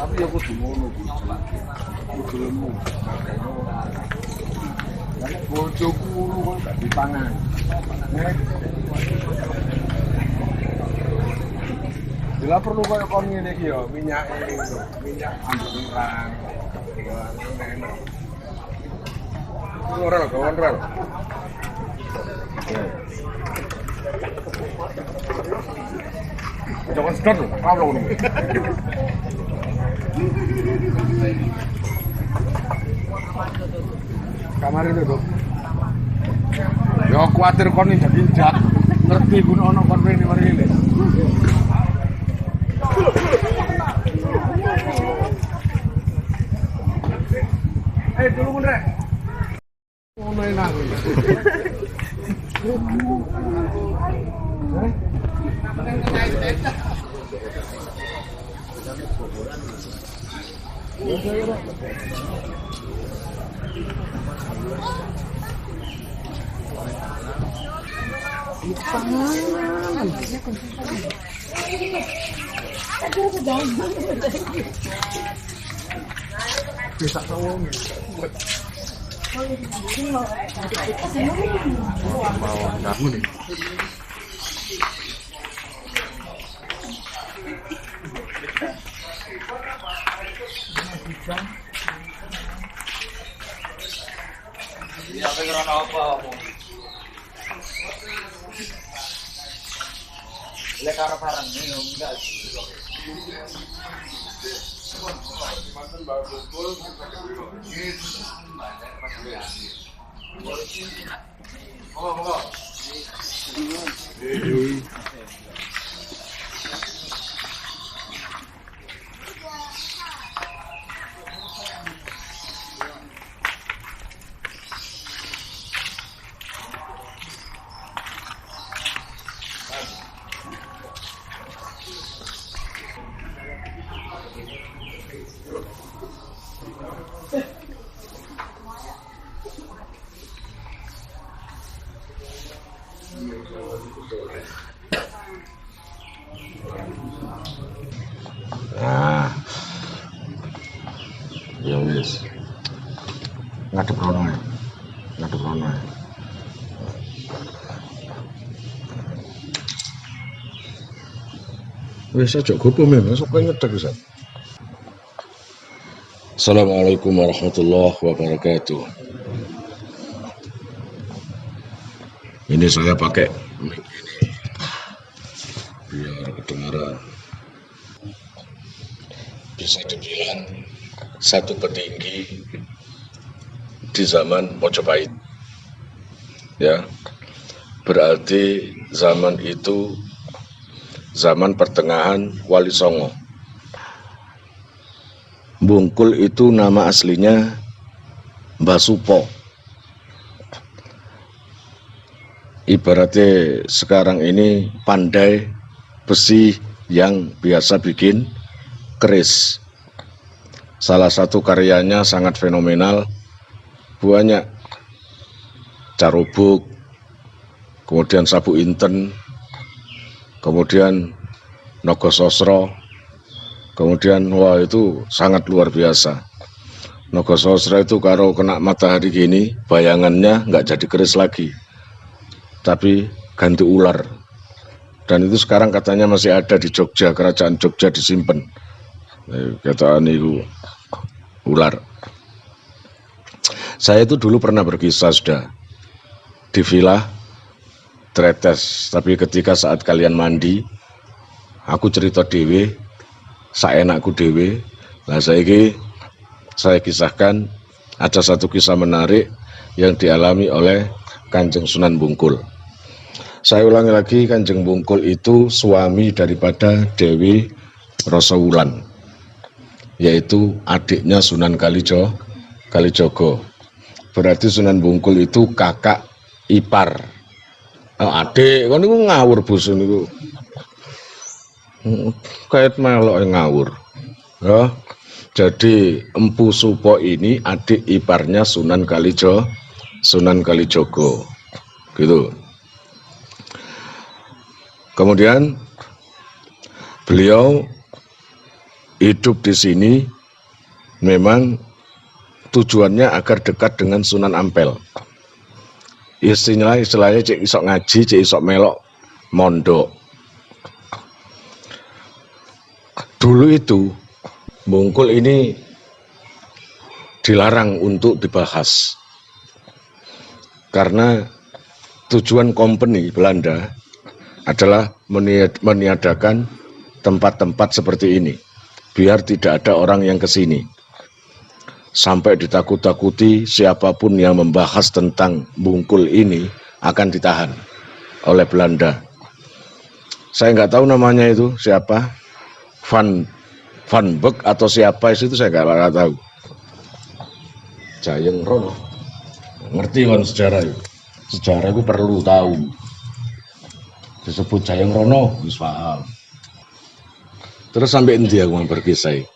Tapi aku ngono kudu lemu. Nek bojoku kok gak dipangan. Bila perlu koyo kon ngene iki ya, minyake ngono. Minyak amburan. Ora kawan ora. Jangan sedot lho, kalau ngono. Kamar itu dok. Ya kuatir kon iki dadi jak. Ngerti guna ana kon rene mari ngene. Dulu mun rek. Ngono enak. Bisa tawong. Mau kamu nih. Apa yang apa? Lekar parang ini enggak. Nah, ya wis. Ngadep rono ya. Ngadep rono ya. Wis aja gopo men, sok ngedek wis. Assalamualaikum warahmatullahi wabarakatuh. Ini saya pakai mic ini biar kedengaran. Bisa dibilang satu petinggi di zaman Mojopahit. Ya. Berarti zaman itu zaman pertengahan Wali Songo. Bungkul itu nama aslinya Mbah Supo. Ibaratnya sekarang ini pandai besi yang biasa bikin keris. Salah satu karyanya sangat fenomenal, banyak carobuk, kemudian sabu inten, kemudian Nogososro, kemudian wah itu sangat luar biasa. Nogososro itu kalau kena matahari gini, bayangannya nggak jadi keris lagi, tapi ganti ular. Dan itu sekarang katanya masih ada di Jogja, kerajaan Jogja disimpan. Kataan itu ular. Saya itu dulu pernah berkisah sudah di villa Tretes, tapi ketika saat kalian mandi, aku cerita dewe, saenakku dewe. Nah saya kisahkan ada satu kisah menarik yang dialami oleh Kanjeng Sunan Bungkul. Saya ulangi lagi, Kanjeng Bungkul itu suami daripada Dewi Rosowulan, yaitu adiknya Sunan Kalijogo. Berarti Sunan Bungkul itu kakak ipar. Adik, kan itu ngawur bosun itu. Kait melok ngawur. Ya. Jadi Empu Supo ini adik iparnya Sunan Kalijogo. Gitu. Kemudian beliau hidup di sini memang tujuannya agar dekat dengan Sunan Ampel. Istilahnya cek isok ngaji, cek isok melok mondok. Dulu itu Bungkul ini dilarang untuk dibahas karena tujuan company Belanda adalah meniadakan tempat-tempat seperti ini biar tidak ada orang yang kesini. Sampai ditakut-takuti siapapun yang membahas tentang Bungkul ini akan ditahan oleh Belanda. Saya nggak tahu namanya itu siapa, Van Beek atau siapa itu saya nggak tahu. Jayeng Rono, ngerti kan sejarah itu? Sejarah itu perlu tahu. Disebut Jayeng Rono, wis paham. Terus sampai endi aku mau berkisah.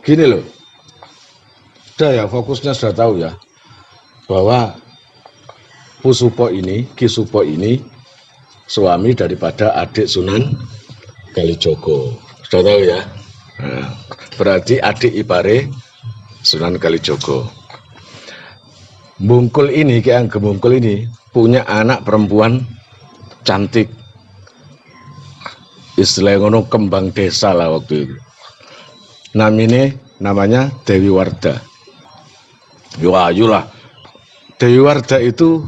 Gini loh, udah ya fokusnya sudah tahu ya, bahwa Pusupo ini, Ki Supo ini, suami daripada adik Sunan Kalijogo. Sudah tahu ya, nah, berarti adik ipare Sunan Kalijogo. Bungkul ini, Ki Ageng Bungkul ini, punya anak perempuan cantik. Istilahnya ngono kembang desa lah waktu itu. Namanya Dewi Warda. Ayu lah. Dewi Warda itu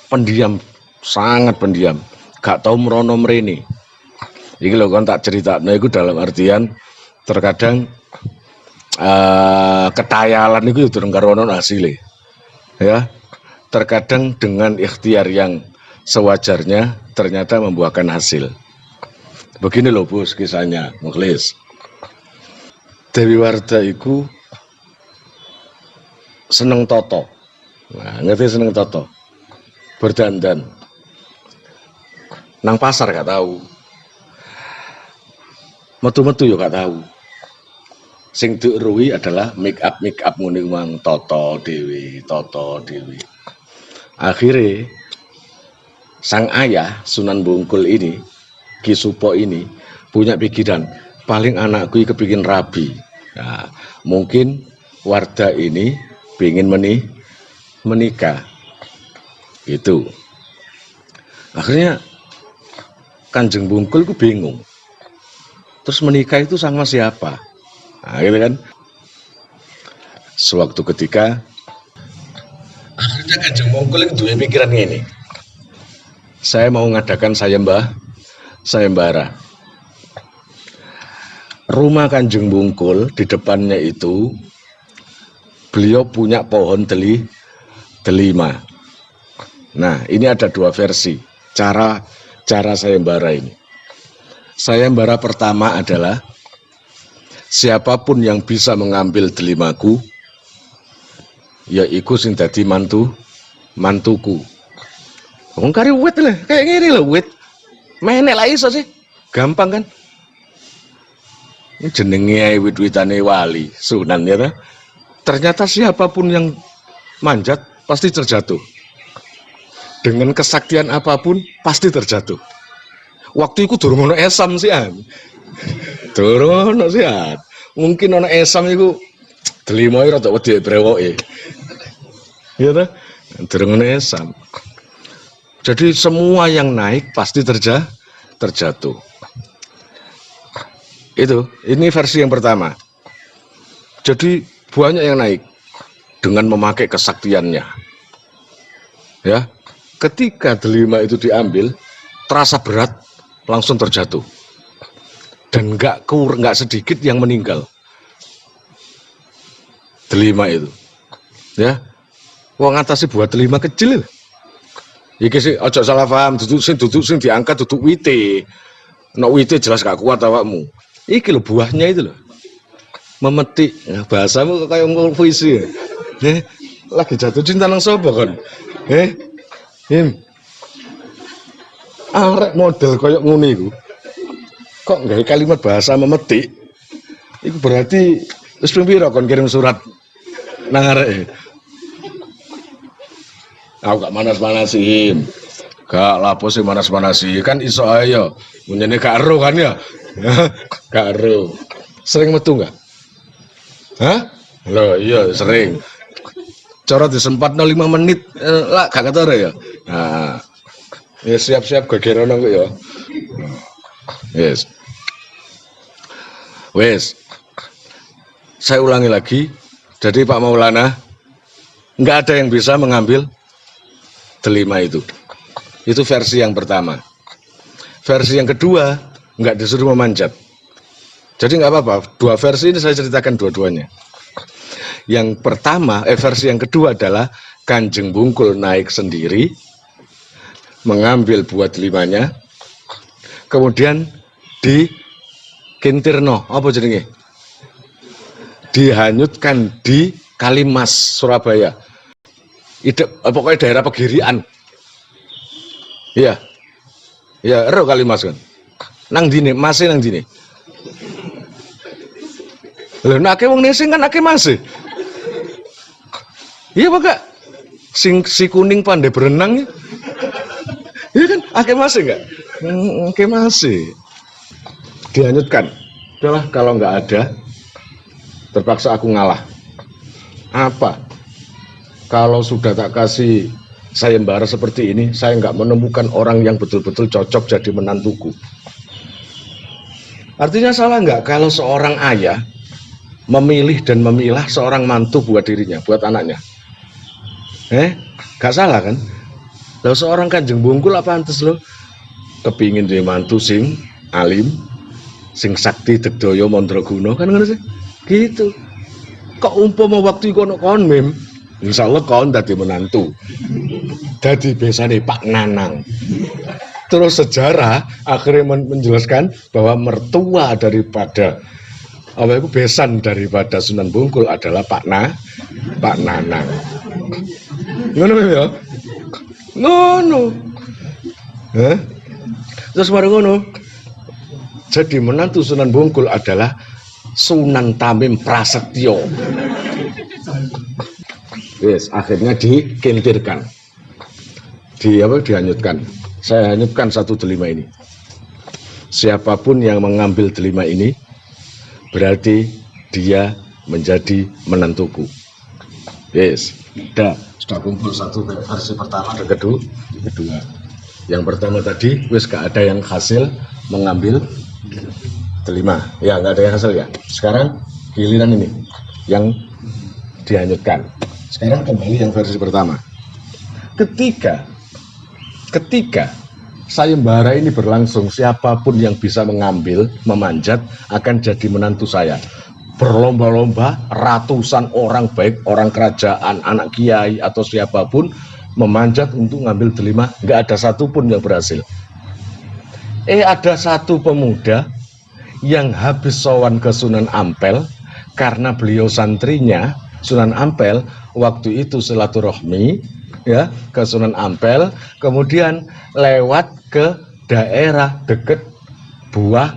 pendiam, sangat pendiam. Gak tahu merono mrene. Iki lho kan tak cerita. Nah itu dalam artian terkadang ketayalan itu durung karo ono hasile. Ya. Terkadang dengan ikhtiar yang sewajarnya ternyata membuahkan hasil. Begini loh bos kisahnya, Mukhlis. Dewi Warda iku seneng toto. Nah, ngerti seneng toto. Berdandan. Nang pasar gak tahu. Metu-metu yo gak tahu. Sing diuruhi adalah make up ngene wong toto dewi. Akhirnya sang ayah Sunan Bungkul ini, Ki Supo ini punya pikiran, paling anakku kepingin rabi. Nah, mungkin Warda ini ingin menikah. Itu. Akhirnya Kanjeng Bungkul itu bingung. Terus menikah itu sama siapa? Nah, gitu kan. Sewaktu ketika akhirnya Kanjeng Bungkul itu punya pikiran ini. Saya mau ngadakan sayembara. Rumah Kanjeng Bungkul di depannya itu beliau punya pohon delima. Nah, ini ada dua versi cara sayembara ini. Sayembara pertama adalah siapapun yang bisa mengambil delimaku, yaiku sing dadi mantuku. Wong kari wit lah, kayak gini loh wit. Menek lah iso sih. Gampang kan? Ini jenenge wit-witane wali, Sunan ya. Ternyata siapapun yang manjat pasti terjatuh. dengan kesaktian apapun pasti terjatuh. Waktu itu durung ono esam sian. Durung ono sian. Mungkin ono esam iku delima rada wedi brewoke. Ya ta? Durung ono esam. Jadi semua yang naik pasti terjatuh. Ini versi yang pertama. Jadi banyak yang naik dengan memakai kesaktiannya. Ya, ketika delima itu diambil, terasa berat, langsung terjatuh. Dan nggak sedikit yang meninggal. Delima itu, ya, wong ngatasi buat delima kecil. Iki sih, ojo salah paham, duduk sing diangkat duduk wite. Nek wite jelas gak kuat awakmu. Iki lho buahnya itu loh. Memetik, nah, bahasamu kayak ngomong puisi. Lagi jatuh cinta nang sapa kon? Him. Arek model koyok ngono iku. Kok nggawe kalimat bahasa memetik? Iku berarti wis ping pira kon kirim surat nang arek. Aku gak manas-manasi, Him. Gak lapo sih manas-manasi, kan iso ayo. Menyene gak ero kan ya? Gak ero. Sering metu gak? Hah? Loh iya sering. Cara disempatno 5 menit lah gak ketara ya. Nah. Ya siap-siap gegerono kok ya. Yes. Wes. Saya ulangi lagi. Jadi Pak Maulana nggak ada yang bisa mengambil delima itu. Itu versi yang pertama. Versi yang kedua nggak disuruh memanjat. Jadi nggak apa-apa. Dua versi ini saya ceritakan dua-duanya. Yang pertama, versi yang kedua adalah Kanjeng Bungkul naik sendiri, mengambil buah delimanya, kemudian dikintirno, apa jenenge? Dihanyutkan di Kalimas, Surabaya. Pokoknya daerah pegirian. Iya. Ya, ero Kalimas kan. Nang dine, masih nang dine. Lho nek wong nesing kan akeh masih. Iya Pak Kak. Si kuning pandai berenang ya. Iya kan, akeh masih enggak? Akeh masih. Dihanyutkan. Udahlah kalau enggak ada, terpaksa aku ngalah. Apa? Kalau sudah tak kasih sayembara seperti ini, saya enggak menemukan orang yang betul-betul cocok jadi menantuku. Artinya salah enggak kalau seorang ayah memilih dan memilah seorang mantu buat dirinya, buat anaknya? Gak salah kan? Lalu seorang Kanjeng Bungkul apa pantes lo kepingin dia mantu sing alim, sing sakti tegdoyo mandraguna kan ngono sih? Gitu. Kok umpama waktu iku ono kon mem, insyaallah kon dadi menantu. Dadi besane Pak Nanang. Terus sejarah akhirnya menjelaskan bahwa mertua daripada itu besan daripada Sunan Bungkul adalah Pak Nanang. Ngono ya? Ngono. Terus baru ngono. Jadi menantu Sunan Bungkul adalah Sunan Tamim Prasetyo. Yes, akhirnya dikintirkan. Dihanyutkan. Saya hanyutkan satu delima ini. Siapapun yang mengambil delima ini berarti dia menjadi menantuku. Yes, sudah kumpul satu versi pertama dan kedua. Yang pertama tadi wis gak ada yang hasil mengambil delima. Ya nggak ada yang hasil ya. Sekarang giliran ini yang dihanyutkan. Sekarang kembali yang versi pertama. Ketika sayembara ini berlangsung, siapapun yang bisa mengambil, memanjat akan jadi menantu saya. Berlomba-lomba, ratusan orang, baik orang kerajaan, anak kiai atau siapapun memanjat untuk ngambil delima, nggak ada satupun yang berhasil. Ada satu pemuda yang habis sowan ke Sunan Ampel karena beliau santrinya Sunan Ampel waktu itu silaturahmi ya ke Sunan Ampel, kemudian lewat ke daerah deket buah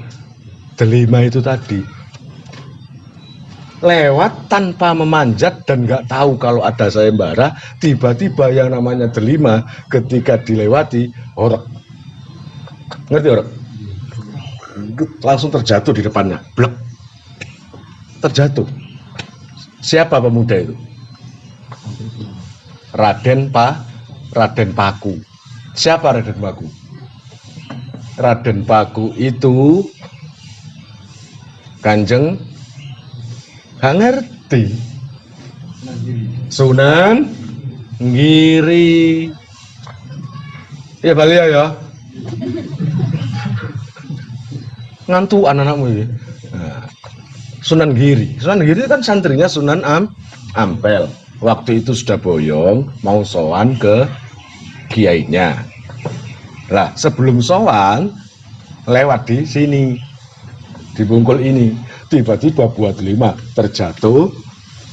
delima itu tadi. lewat tanpa memanjat dan nggak tahu kalau ada sayembara, tiba-tiba yang namanya delima ketika dilewati orek, ngerti orek, langsung terjatuh di depannya, blek, terjatuh. Siapa pemuda itu? Raden Paku. Siapa Raden Paku? Raden Paku itu Kanjeng gak ngerti. Sunan Giri. Ya balik ya. Ngantuk anak-anakmu ini. Nah, Sunan Giri. Sunan Giri kan santrinya Sunan Ampel. Waktu itu sudah boyong mau sowan ke kiainya. Lah, sebelum sowan lewat di sini. Di Bungkul ini. Tiba-tiba buah delima terjatuh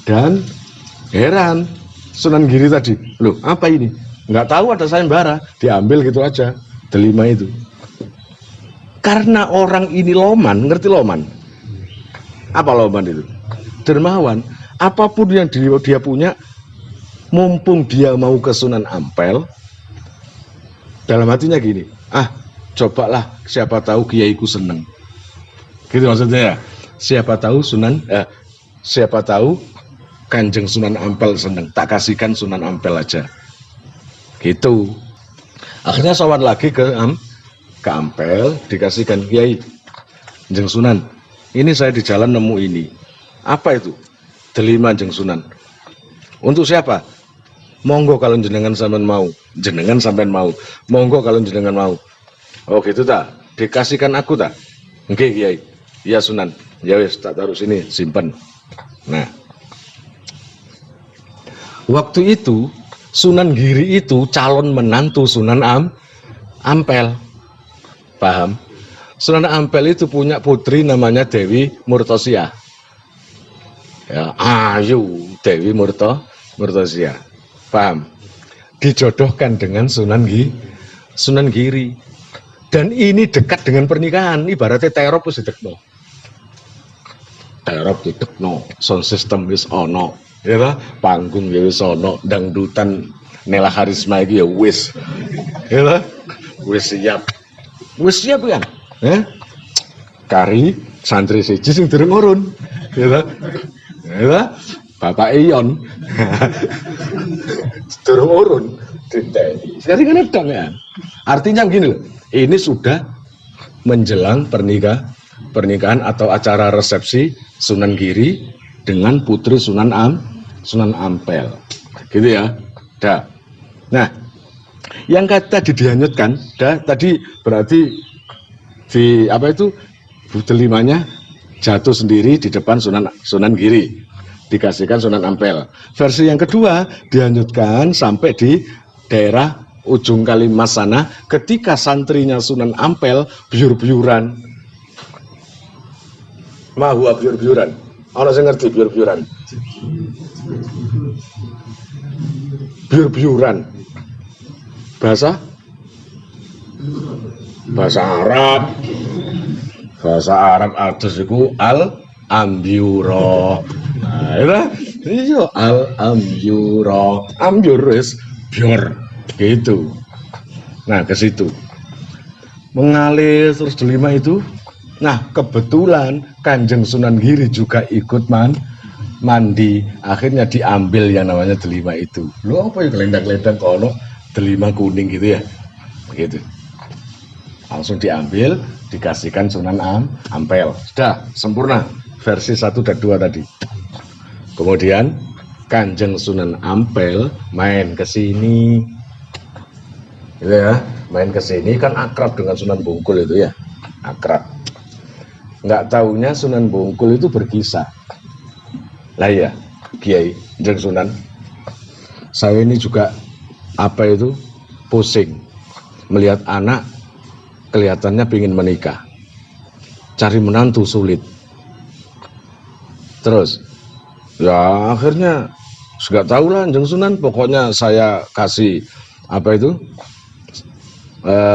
dan heran Sunan Giri tadi, loh apa ini? Nggak tahu ada sayembara, diambil gitu aja delima itu. Karena orang ini loman, ngerti loman? Apa loman itu? Dermawan. Apapun yang dia punya, mumpung dia mau ke Sunan Ampel, dalam hatinya gini, cobalah siapa tahu kiaiku seneng. Gitu maksudnya ya. Siapa tahu Kanjeng Sunan Ampel seneng, tak kasihkan Sunan Ampel aja. Gitu. Akhirnya sowan lagi ke Ampel, dikasihkan, Kiai, Kanjeng Sunan, ini saya di jalan nemu ini. Apa itu? Delima Kanjeng Sunan. Untuk siapa? Monggo kalau jenengan sampean mau. Jenengan sampean mau. Monggo kalau jenengan mau. Oh gitu tak? Dikasihkan aku tak? Nggih, Kiai. Iya Sunan. Ya wis tak taruh sini, simpen. Nah, waktu itu Sunan Giri itu calon menantu Sunan Ampel. Paham? Sunan Ampel itu punya putri namanya Dewi Murtosia. Ya, ayu Dewi Murtosia. Paham? Dijodohkan dengan Sunan Giri. Dan ini dekat dengan pernikahan, ibaratnya terop wis didekno. Terop didekno, sound system wis ono, ya lah, panggung ya wis ono, dangdutan Nela Harisma iki ya wis. Ya lah, wis siap. Wis siap kan? Kari santri siji sing durung urun. Ya lah. Ya lah, Bapak Iyon. Durung urun diteni. Sekarang kan edang ya. Artinya begini loh. Ini sudah menjelang pernikahan atau acara resepsi Sunan Giri dengan putri Sunan Ampel. Gitu ya. Dah. Nah, yang tadi dihanyutkan, tadi berarti di apa itu delimanya jatuh sendiri di depan Sunan Giri, dikasihkan Sunan Ampel. Versi yang kedua dihanyutkan sampai di daerah ujung Kalimas sana, ketika santrinya Sunan Ampel biur-biuran. Mahua biur-biuran. Ana sing ngerti biur-biuran? Biur-biuran. Bahasa Arab. Bahasa Arab atus iku al-ambiura. Nah, iya al-ambiura. Ambiur wis biur. Gitu. Nah, ke situ. Mengalir terus delima itu. Nah, kebetulan Kanjeng Sunan Giri juga ikut mandi. Akhirnya diambil yang namanya delima itu. Lu apa ya kelendang-kelendang kono delima kuning gitu ya. Begitu. Langsung diambil, dikasihkan Sunan Ampel. Sudah sempurna versi 1 dan 2 tadi. Kemudian Kanjeng Sunan Ampel main ke sini. Gitu ya, main ke sini kan akrab dengan Sunan Bungkul itu ya. Akrab. Nggak taunya Sunan Bungkul itu berkisah. Lah ya, Kiai, Kanjeng Sunan, saya ini juga apa itu pusing melihat anak kelihatannya ingin menikah, cari menantu sulit. Terus ya akhirnya nggak tahu lah Kanjeng Sunan, pokoknya saya kasih apa itu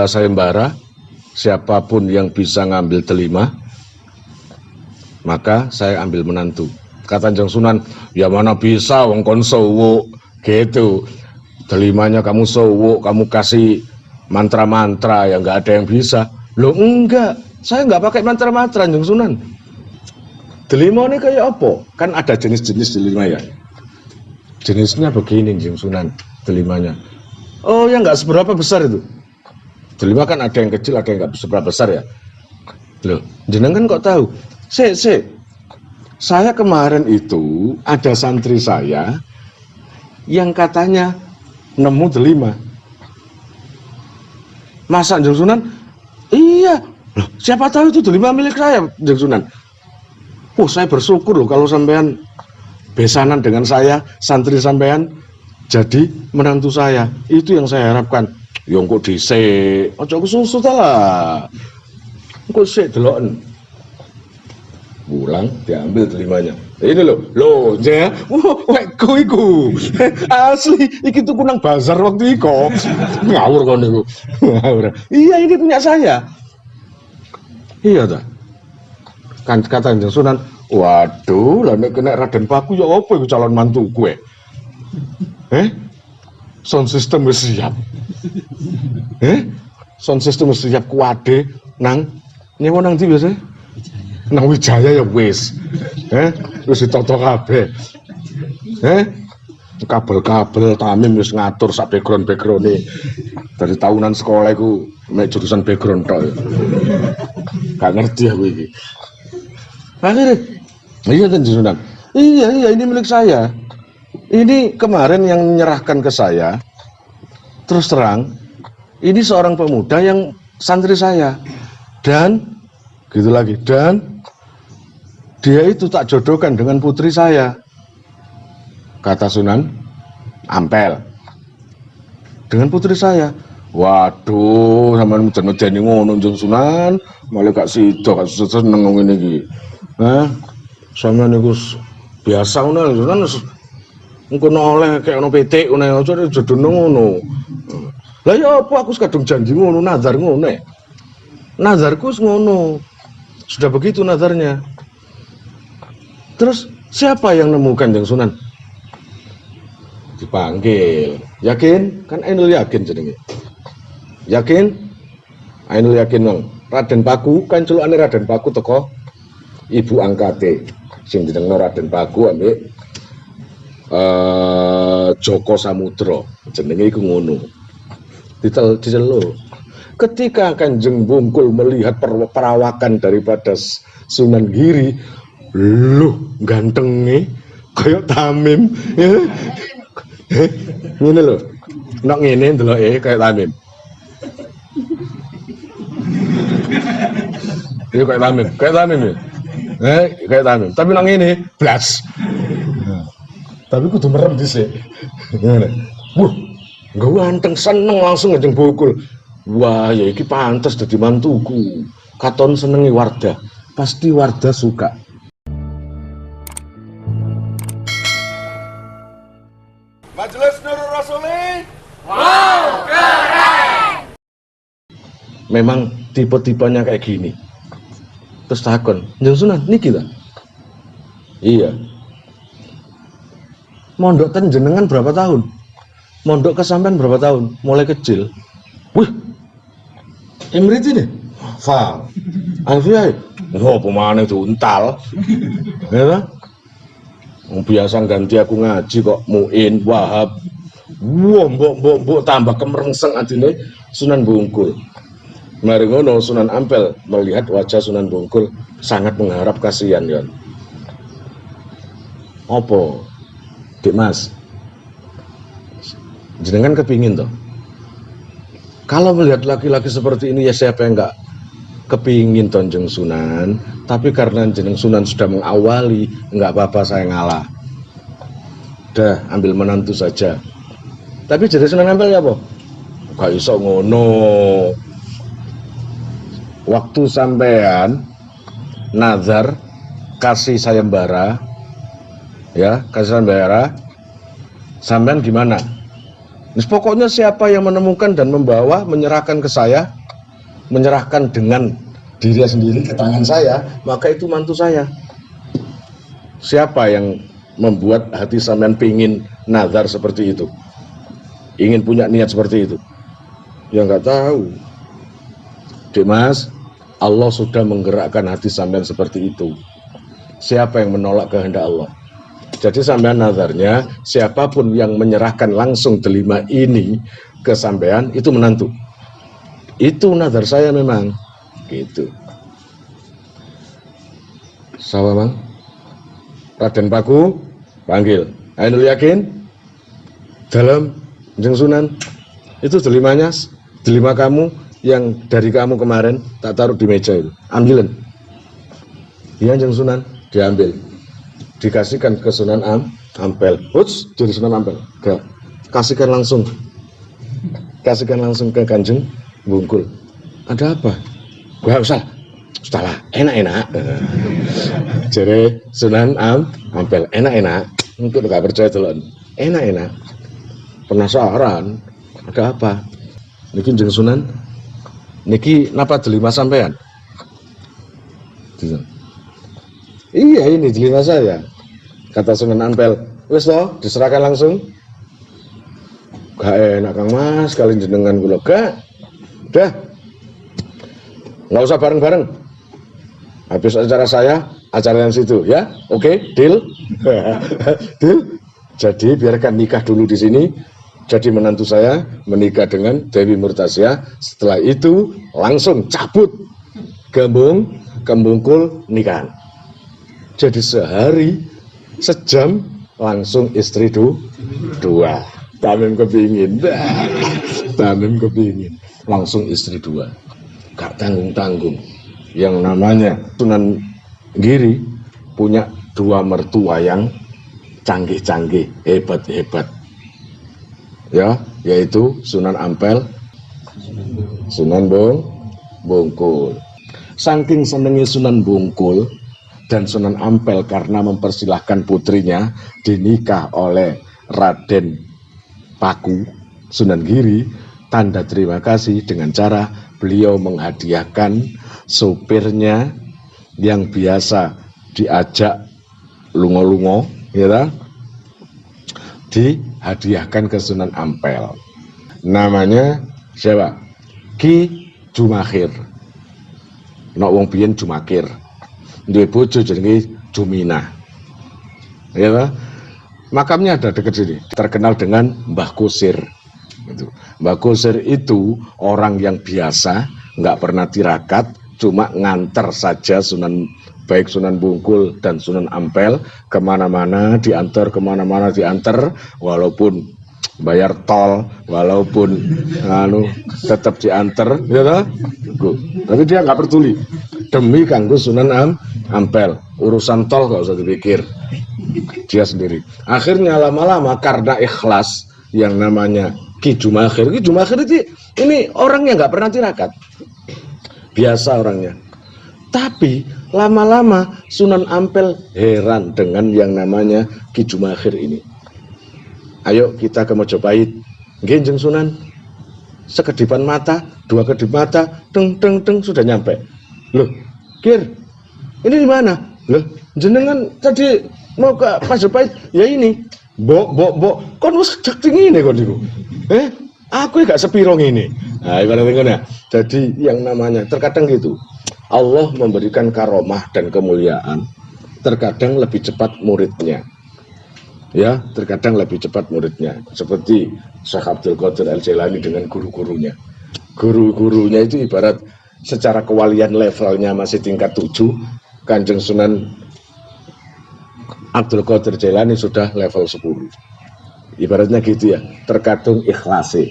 sayembara, siapapun yang bisa ngambil delima maka saya ambil menantu. Kata Kanjeng Sunan, ya mana bisa wong kon sowuk gitu. Delimanya kamu sowuk, kamu kasih mantra-mantra ya nggak ada yang bisa. Loh enggak, saya nggak pakai mantra-mantra Kanjeng Sunan. Delima ini kayak apa? Kan ada jenis-jenis delima ya. Jenisnya begini Kanjeng Sunan, delimanya. Oh ya nggak seberapa besar itu. Delima kan ada yang kecil, ada yang nggak seberapa besar ya. Loh, jenengan kok tahu? Saya kemarin itu ada santri saya yang katanya nemu delima. Masa Kanjeng Sunan? Iya. Loh, siapa tahu itu delima milik saya, Kanjeng Sunan. Saya bersyukur loh kalau sampean besanan dengan saya, santri sampean jadi menantu saya. Itu yang saya harapkan. Yang kok dhisik, aja kesusu ta lah. Kok sik deloken. Pulang diambil delimanya. Ini loh, ya. Wekku iku. Asli, iki tuku nang bazar waktu iku. Ngawur kon niku. Ngawur. Iya, ini punya saya. Iya ta. Kan kata Kanjeng Sunan, waduh, lah nek kena Raden Paku ya apa iku calon mantu gue. Sound system wis siap. Sound system wis siap kuade nang nyewa nang ndi biasa? Nang Wijaya ya wis. Wis ditata kabeh. Kabel-kabel Tamim wis ngatur sak background-background-e. Dari tahunan sekolah iku mek jurusan background tok. Gak ngerti aku iki. Akhirnya, iya Kanjeng Sunan. Iya, ini milik saya. Ini kemarin yang menyerahkan ke saya. Terus terang, ini seorang pemuda yang santri saya. Dan, gitu lagi. Dan, dia itu tak jodohkan dengan putri saya. Kata Sunan Ampel. Dengan putri saya. Waduh, sampean meden-medeni ngono Kanjeng Sunan, malah gak sida, gak seneng ngene iki. Sampeyan niku biasa ngono Sunan engko oleh kaya ono petik ngono aja jodohno ngono. Lah ya apa aku kadung janji ngono, nazar ngono. Nazarku ngono. Sudah begitu nazarnya. Terus siapa yang nemukan Kanjeng Sunan? Dipanggil. Yakin? Kan Ainul Yakin jenenge. Yakin? Ainul Yakin nang Raden Paku kan celukane Raden Paku teko ibu angkate sing jenenge Raden Paku ambek Joko Samudra jenenge iku ngono. Diceluk. Ketika Kanjeng Bungkul melihat perawakan daripada Sunan Giri, loh gantenge kayak Tamim. Ngene lho. Nek ngene ndeloke kayak Tamim. Iya kayak Tamim ya. Kayak Tamim. Tapi nang ngene blas. Tapi kudu merem dhisik. Ngene. Gak ganteng seneng langsung Kanjeng Bungkul. Wah, ya iki pantes dadi mantuku. Katon senengi Wardah. Pasti Wardah suka. Majelis Nurul Rasuli. Wow, keren. Memang tipe-tipenya kayak gini. Terus takon, Kanjeng Sunan niki ta? Iya. Mondok ten jenengan berapa tahun? Mondok kesampean berapa tahun? Mulai kecil. Wih. Emrit ini. Fal. Alfiah. Oh, pemane untal. Ya. Biasa ganti aku ngaji kok Muin, Wahab. Wah, mbok tambah kemerengseng adine Sunan Bungkul. Mari ngono Sunan Ampel melihat wajah Sunan Bungkul sangat mengharap kasihan ya. Apa? Dik Mas. Jenengan kepingin toh. Kalau melihat laki-laki seperti ini ya siapa yang enggak kepingin Kanjeng Sunan, tapi karena jeneng Sunan sudah mengawali, enggak apa-apa saya ngalah. Udah, ambil menantu saja. Tapi jadi Sunan Ampel ya apa? Gak iso ngono. Waktu sampean nazar kasih sayembara, ya kasih sayembara, sampean gimana? Nah, pokoknya siapa yang menemukan dan membawa, menyerahkan ke saya, menyerahkan dengan diri sendiri ke tangan saya, maka itu mantu saya. Siapa yang membuat hati sampean pingin nazar seperti itu? Ingin punya niat seperti itu? Ya nggak tahu. Dik Mas, Allah sudah menggerakkan hati sampean seperti itu. Siapa yang menolak kehendak Allah? Jadi sampean nazarnya, siapapun yang menyerahkan langsung delima ini ke sampean, itu menantu. Itu nazar saya memang. Gitu. Sawa Mang? Raden Paku, panggil. Ainul yakin? Dalam Kanjeng Sunan, itu delimanya, delima kamu yang dari kamu kemarin tak taruh di meja itu, ambilin. Iya Kanjeng Sunan, diambil, dikasihkan ke Sunan Ampel. Huts, dari Sunan Ampel, gak, kasihkan langsung ke Kanjeng Bungkul. Ada apa? Gak usah, sudahlah, enak-enak. Jadi Sunan Ampel, enak-enak. Untuk gak percaya telon, enak-enak. Penasaran, ada apa? Niki Kanjeng Sunan, niki napa delima sampean? Iya ini delima saya. Kata Sunan Ampel, wis toh diserahkan langsung. Gak enak Kang Mas, kali jenengan kula gak. Udah. Nggak usah bareng-bareng. Habis acara saya, acara yang situ ya. Oke, deal. Deal. Jadi biarkan nikah dulu di sini. Jadi menantu saya menikah dengan Dewi Murtasia. Setelah itu langsung cabut ke Bungkul nikahan. Jadi sehari sejam langsung istri dua. Tamim kepingin. Langsung istri dua. Gak tanggung-tanggung. Yang namanya Sunan Giri punya dua mertua yang canggih-canggih, hebat-hebat. Ya, yaitu Sunan Ampel, Sunan Bungkul. Saking senengnya Sunan Bungkul dan Sunan Ampel karena mempersilahkan putrinya dinikah oleh Raden Paku, Sunan Giri, tanda terima kasih dengan cara beliau menghadiahkan sopirnya yang biasa diajak lungo-lungo, ya, dihadiahkan ke Sunan Ampel. Namanya siapa? Ki Jumakhir. Nek wong biyen Jumakir. Duwe bojo jenenge Jumina. Ya, makamnya ada dekat sini. Terkenal dengan Mbah Kusir. Mbah Kusir itu orang yang biasa, nggak pernah tirakat, cuma nganter saja baik Sunan Bungkul dan Sunan Ampel kemana-mana diantar, walaupun bayar tol, walaupun tetap diantar, ya toh? Tapi dia nggak peduli demi kanggo Sunan Ampel, urusan tol nggak usah dipikir, dia sendiri. Akhirnya lama-lama karena ikhlas yang namanya Ki Jumakhir itu ini orang yang nggak pernah tirakat, biasa orangnya. Tapi lama-lama Sunan Ampel heran dengan yang namanya Ki Jumakhir ini. Ayo kita ke Mojopahit. Nggih Kanjeng Sunan. Sekedipan mata, dua kedip mata, teng sudah nyampe. Loh, Kir, ini di mana? Loh, jenengan tadi mau ke Majapahit? Ya ini. Mbok, kon wis cek ngene kon niku. Aku gak sepiro ngene. Nah, ibaratnya ngono ya. Jadi yang namanya terkadang gitu. Allah memberikan karomah dan kemuliaan, terkadang lebih cepat muridnya. Ya, terkadang lebih cepat muridnya. Seperti Syekh Abdul Qadir Al-Jailani dengan guru-gurunya. Guru-gurunya itu ibarat secara kewalian levelnya masih tingkat 7, Kanjeng Sunan Abdul Qadir Jailani sudah level 10. Ibaratnya gitu ya, terkadang ikhlasi.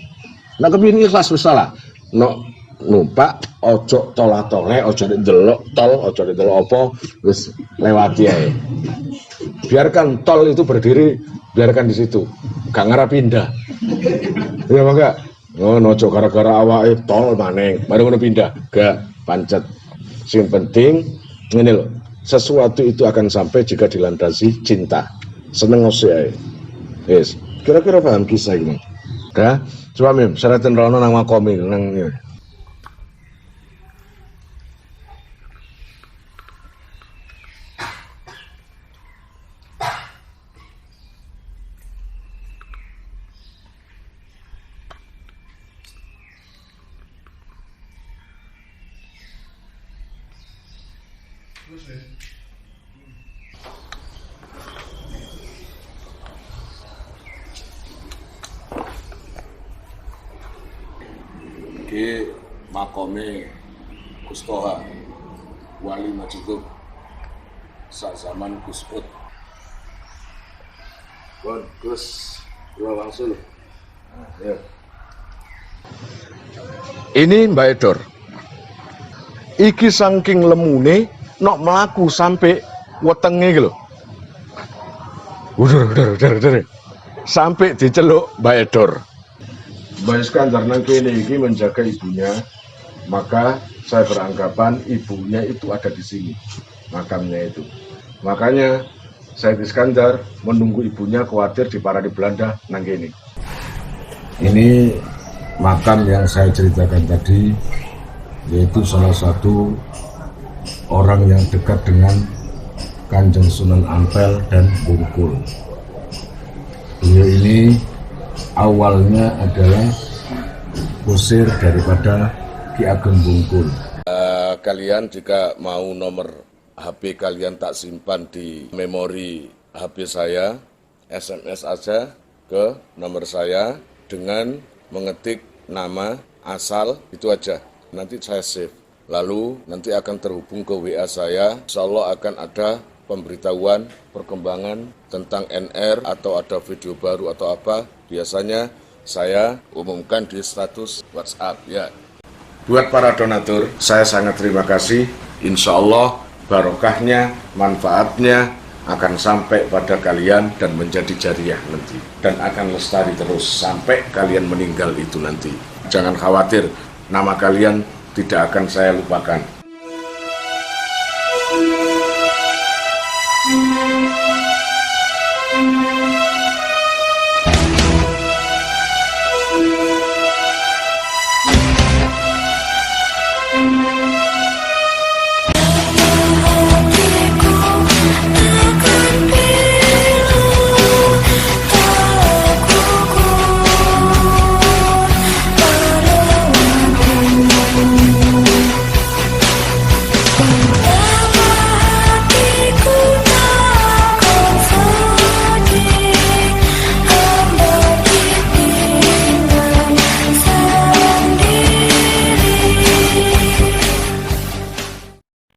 Nah, kepingin ikhlas salah. Numpak ojo tolah-toleh, ojo ndelok tol, ojo ndelok apa, wis lewati ae. Biarkan tol itu berdiri, biarkan di situ. Gak ngarep pindah. Ya mangga. Ojo gara-gara awake tol maneng, baru ngono pindah. Gak pancet. Sing penting ngene lho, sesuatu itu akan sampai jika dilandasi cinta. Seneng ae. Wis, kira-kira paham kisah ini. Dah, coba Mim, syaratin rono nang makomi nang ngene. Iki makome Gus Toha, Wali Majidub, sak zaman Gus Ut. Gus, kula langsung. Ya. Ini Mbak Edor. Iki saking lemune nok mlaku sampai wetenge iki lho. Udah. Sampai diceluk Mbak Edor. Mbak Iskandar nang kene iki menjaga ibunya, maka saya beranggapan ibunya itu ada di sini, makamnya itu. Makanya Said Iskandar menunggu ibunya khawatir diparani Belanda nang kene. Ini makam yang saya ceritakan tadi, yaitu salah satu orang yang dekat dengan Kanjeng Sunan Ampel dan Bungkul. Beliau ini awalnya adalah kusir daripada Ki Ageng Bungkul. Kalian jika mau nomor HP kalian tak simpan di memori HP saya, SMS aja ke nomor saya dengan mengetik nama asal itu aja. Nanti saya save. Lalu nanti akan terhubung ke WA saya. Insya Allah akan ada pemberitahuan perkembangan tentang NR atau ada video baru atau apa. Biasanya saya umumkan di status WhatsApp ya. Buat para donatur, saya sangat terima kasih. Insya Allah barokahnya, manfaatnya akan sampai pada kalian dan menjadi jariah nanti. Dan akan lestari terus sampai kalian meninggal itu nanti. Jangan khawatir, nama kalian tidak akan saya lupakan.